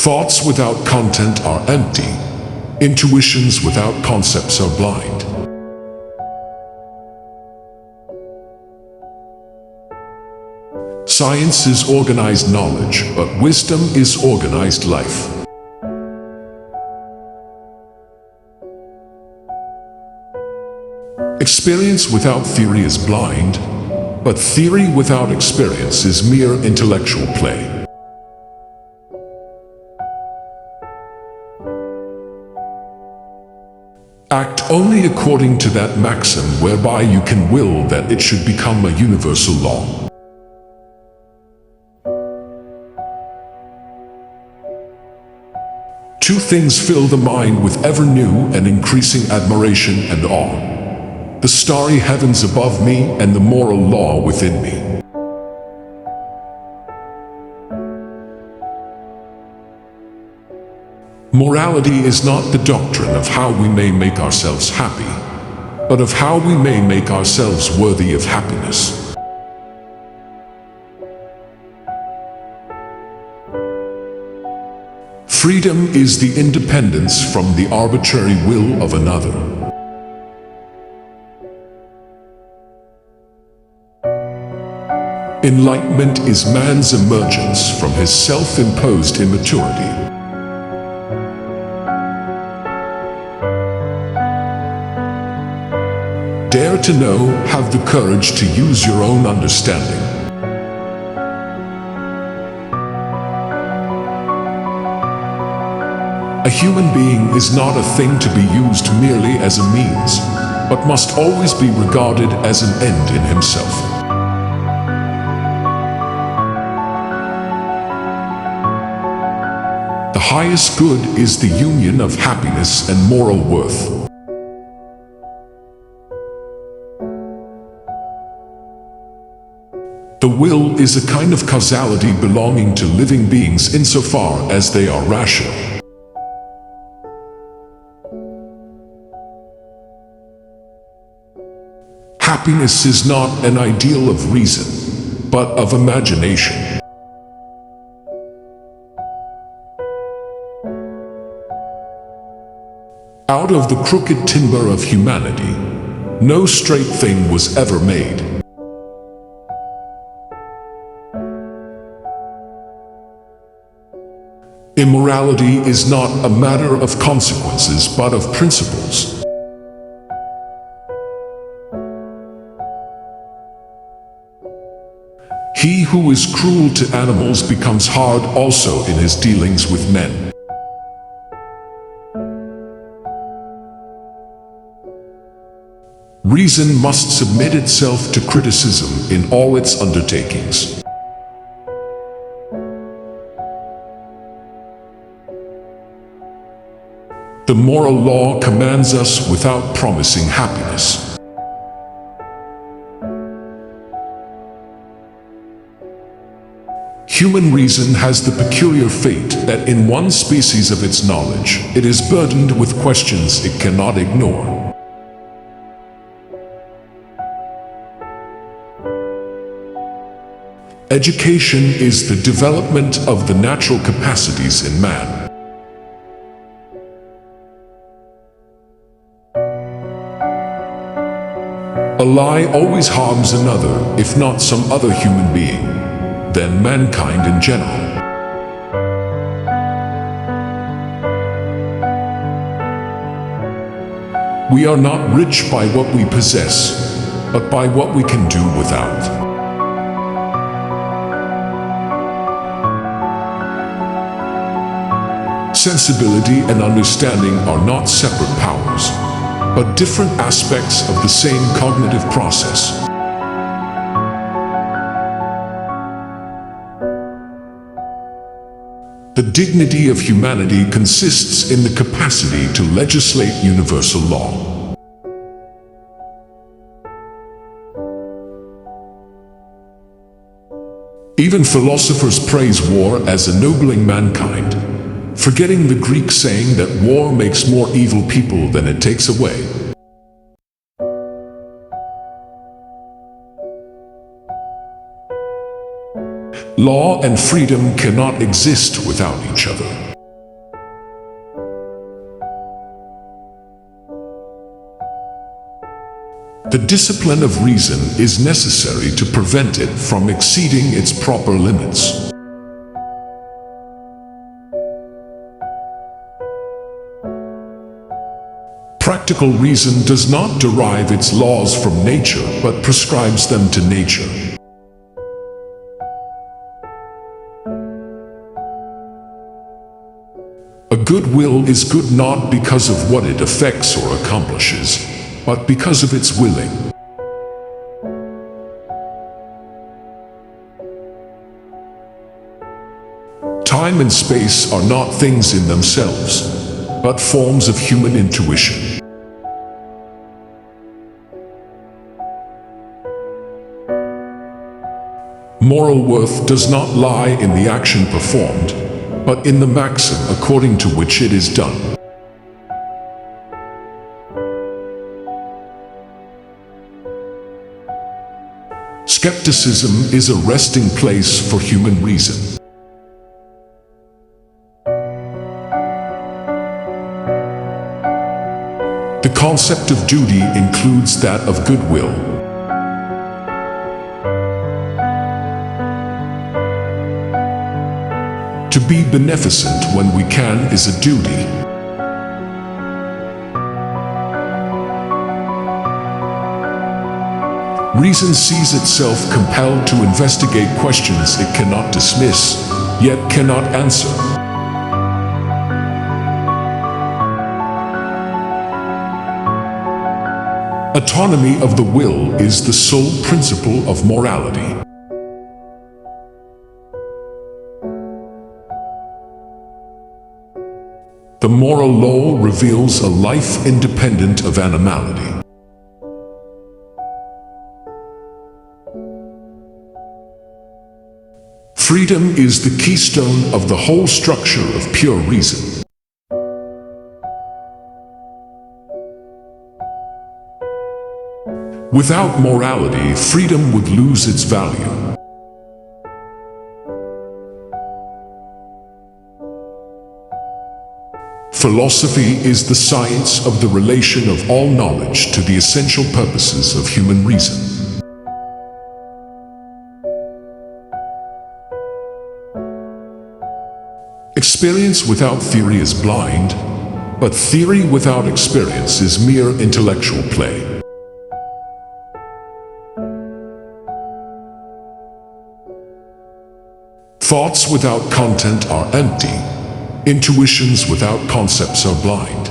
Thoughts without content are empty. Intuitions without concepts are blind. Science is organized knowledge, but wisdom is organized life. Experience without theory is blind, but theory without experience is mere intellectual play. Act only according to that maxim whereby you can will that it should become a universal law. Two things fill the mind with ever new and increasing admiration and awe: the starry heavens above me and the moral law within me. Morality is not the doctrine of how we may make ourselves happy, but of how we may make ourselves worthy of happiness. Freedom is the independence from the arbitrary will of another. Enlightenment is man's emergence from his self-imposed immaturity. Dare to know, have the courage to use your own understanding. A human being is not a thing to be used merely as a means, but must always be regarded as an end in himself. The highest good is the union of happiness and moral worth. The will is a kind of causality belonging to living beings insofar as they are rational. Happiness is not an ideal of reason, but of imagination. Out of the crooked timber of humanity, no straight thing was ever made. Immorality is not a matter of consequences, but of principles. He who is cruel to animals becomes hard also in his dealings with men. Reason must submit itself to criticism in all its undertakings. The moral law commands us without promising happiness. Human reason has the peculiar fate that in one species of its knowledge, it is burdened with questions it cannot ignore. Education is the development of the natural capacities in man. A lie always harms another, if not some other human being, then mankind in general. We are not rich by what we possess, but by what we can do without. Sensibility and understanding are not separate powers, but different aspects of the same cognitive process. The dignity of humanity consists in the capacity to legislate universal law. Even philosophers praise war as ennobling mankind, forgetting the Greek saying that war makes more evil people than it takes away. Law and freedom cannot exist without each other. The discipline of reason is necessary to prevent it from exceeding its proper limits. Practical reason does not derive its laws from nature, but prescribes them to nature. A good will is good not because of what it affects or accomplishes, but because of its willing. Time and space are not things in themselves, but forms of human intuition. Moral worth does not lie in the action performed, but in the maxim according to which it is done. Skepticism is a resting place for human reason. The concept of duty includes that of goodwill. To be beneficent when we can is a duty. Reason sees itself compelled to investigate questions it cannot dismiss, yet cannot answer. Autonomy of the will is the sole principle of morality. The moral law reveals a life independent of animality. Freedom is the keystone of the whole structure of pure reason. Without morality, freedom would lose its value. Philosophy is the science of the relation of all knowledge to the essential purposes of human reason. Experience without theory is blind, but theory without experience is mere intellectual play. Thoughts without content are empty. Intuitions without concepts are blind.